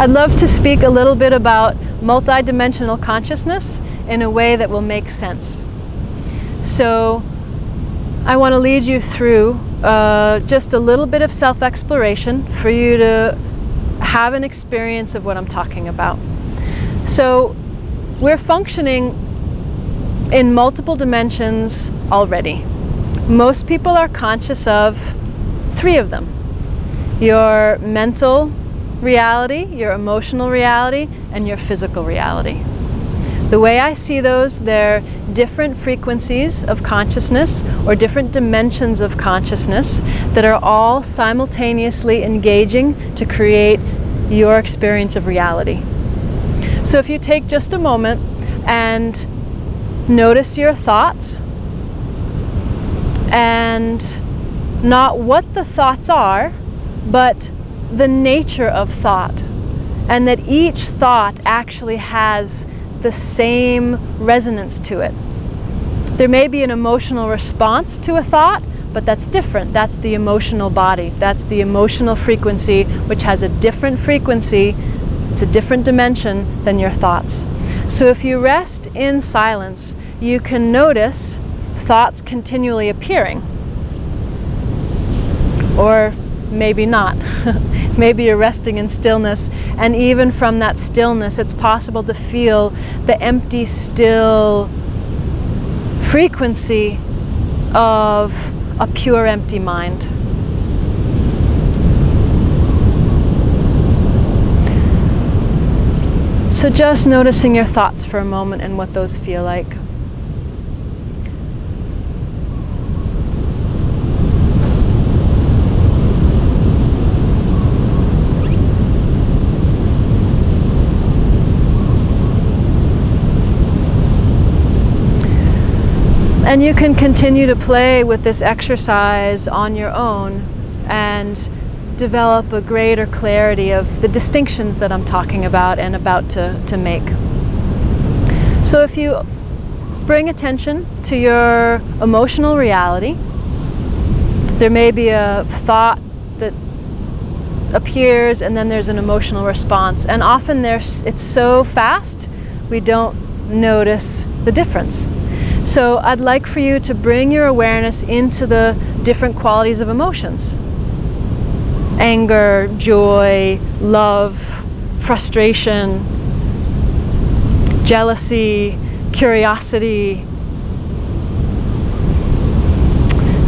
I'd love to speak a little bit about multidimensional consciousness in a way that will make sense. So I want to lead you through just a little bit of self-exploration for you to have an experience of what I'm talking about. So we're functioning in multiple dimensions already. Most people are conscious of 3 of them: your mental reality, your emotional reality, and your physical reality. The way I see those, they're different frequencies of consciousness or different dimensions of consciousness that are all simultaneously engaging to create your experience of reality. So if you take just a moment and notice your thoughts, and not what the thoughts are, but the nature of thought, and that each thought actually has the same resonance to it. There may be an emotional response to a thought, but that's different. That's the emotional body. That's the emotional frequency, which has a different frequency. It's a different dimension than your thoughts. So if you rest in silence, you can notice thoughts continually appearing. Or maybe not. Maybe you're resting in stillness, and even from that stillness it's possible to feel the empty, still frequency of a pure, empty mind. So just noticing your thoughts for a moment and what those feel like. And you can continue to play with this exercise on your own and develop a greater clarity of the distinctions that I'm talking about and about to make. So if you bring attention to your emotional reality, there may be a thought that appears and then there's an emotional response. And often it's so fast we don't notice the difference. So I'd like for you to bring your awareness into the different qualities of emotions. Anger, joy, love, frustration, jealousy, curiosity,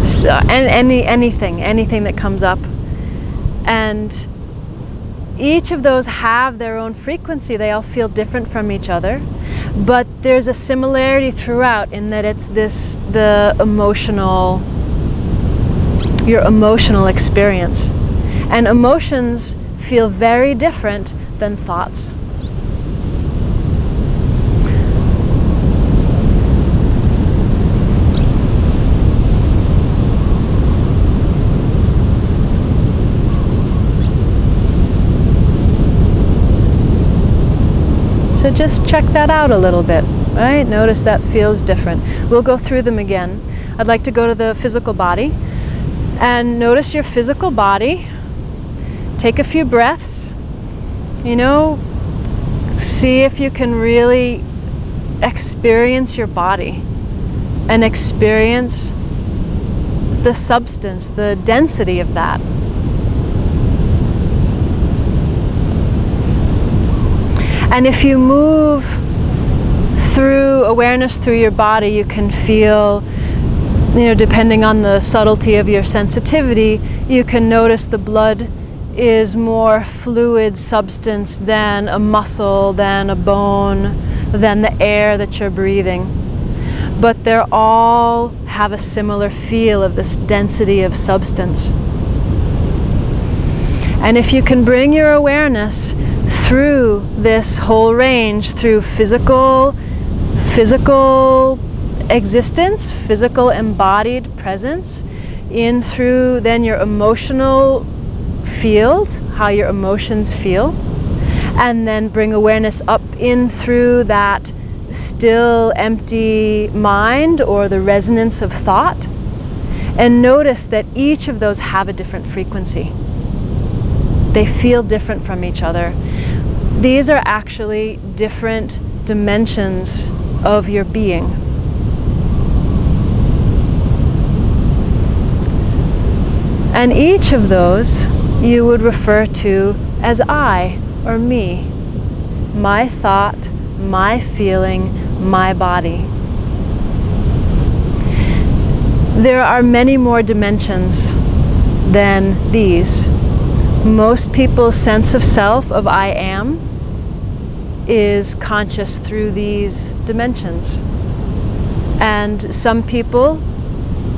so, anything that comes up. And each of those have their own frequency. They all feel different from each other. But there's a similarity throughout in that it's your emotional experience. And emotions feel very different than thoughts. So just check that out a little bit, right? Notice that feels different. We'll go through them again. I'd like to go to the physical body and notice your physical body. Take a few breaths, see if you can really experience your body and experience the substance, the density of that. And if you move through awareness through your body, you can feel, depending on the subtlety of your sensitivity, you can notice the blood is more fluid substance than a muscle, than a bone, than the air that you're breathing. But they all have a similar feel of this density of substance. And if you can bring your awareness through this whole range, through physical existence, physical embodied presence, in through then your emotional field, how your emotions feel, and then bring awareness up in through that still empty mind or the resonance of thought, and notice that each of those have a different frequency. They feel different from each other. These are actually different dimensions of your being. And each of those you would refer to as I, or me. My thought, my feeling, my body. There are many more dimensions than these. Most people's sense of self, of I am, is conscious through these dimensions. And some people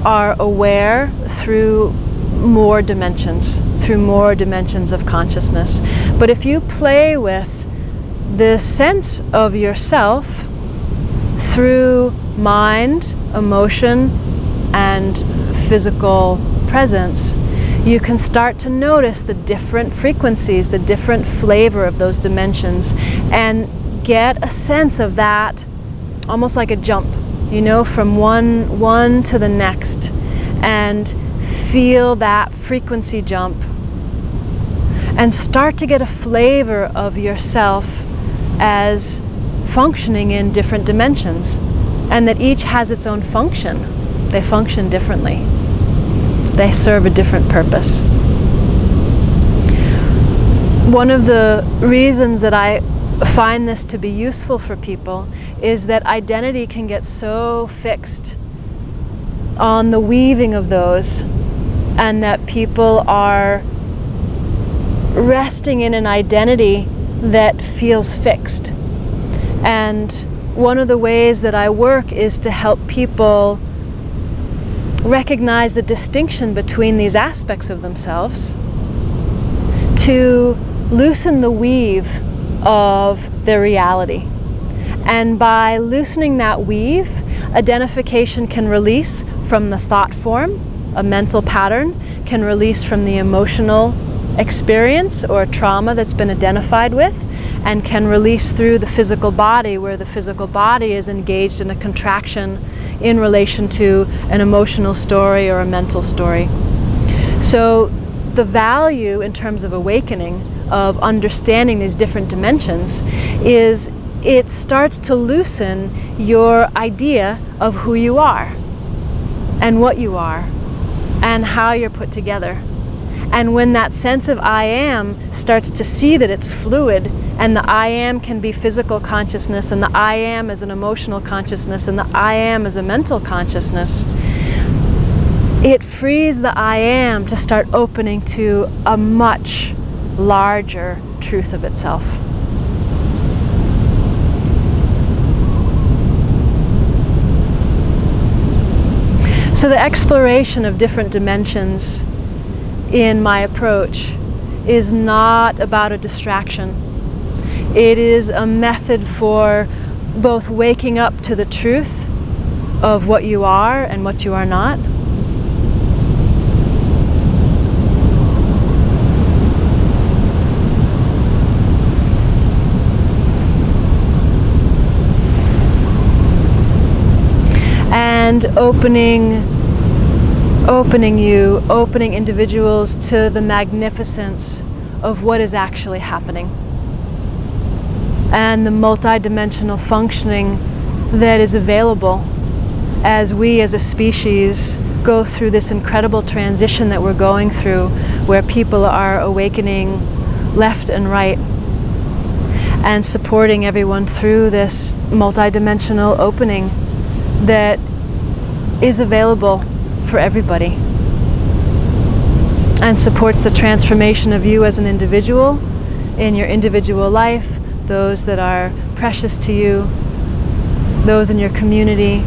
are aware through more dimensions of consciousness. But if you play with the sense of yourself through mind, emotion, and physical presence, you can start to notice the different frequencies, the different flavor of those dimensions, and get a sense of that almost like a jump, you know, from one to the next, and feel that frequency jump and start to get a flavor of yourself as functioning in different dimensions, and that each has its own function. They function differently. They serve a different purpose. One of the reasons that I find this to be useful for people is that identity can get so fixed on the weaving of those, and that people are resting in an identity that feels fixed. And one of the ways that I work is to help people recognize the distinction between these aspects of themselves, to loosen the weave of their reality. And by loosening that weave, identification can release from the thought form, a mental pattern, can release from the emotional experience or trauma that's been identified with, and can release through the physical body, where the physical body is engaged in a contraction in relation to an emotional story or a mental story. So the value in terms of awakening, of understanding these different dimensions, is it starts to loosen your idea of who you are and what you are and how you're put together. And when that sense of I am starts to see that it's fluid, and the I am can be physical consciousness, and the I am is an emotional consciousness, and the I am is a mental consciousness, it frees the I am to start opening to a much larger truth of itself. So the exploration of different dimensions in my approach is not about a distraction. It is a method for both waking up to the truth of what you are and what you are not, and opening individuals to the magnificence of what is actually happening, and the multidimensional functioning that is available as we as a species go through this incredible transition that we're going through, where people are awakening left and right and supporting everyone through this multidimensional opening that is available for everybody, and supports the transformation of you as an individual in your individual life, those that are precious to you, those in your community,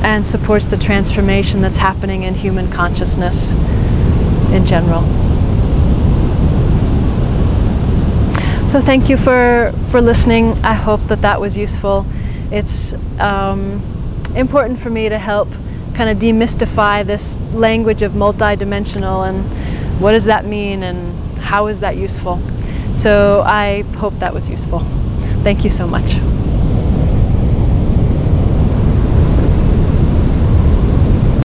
and supports the transformation that's happening in human consciousness in general. So thank you for listening. I hope that that was useful. It's important for me to help kind of demystify this language of multidimensional, and what does that mean and how is that useful. So I hope that was useful. Thank you so much.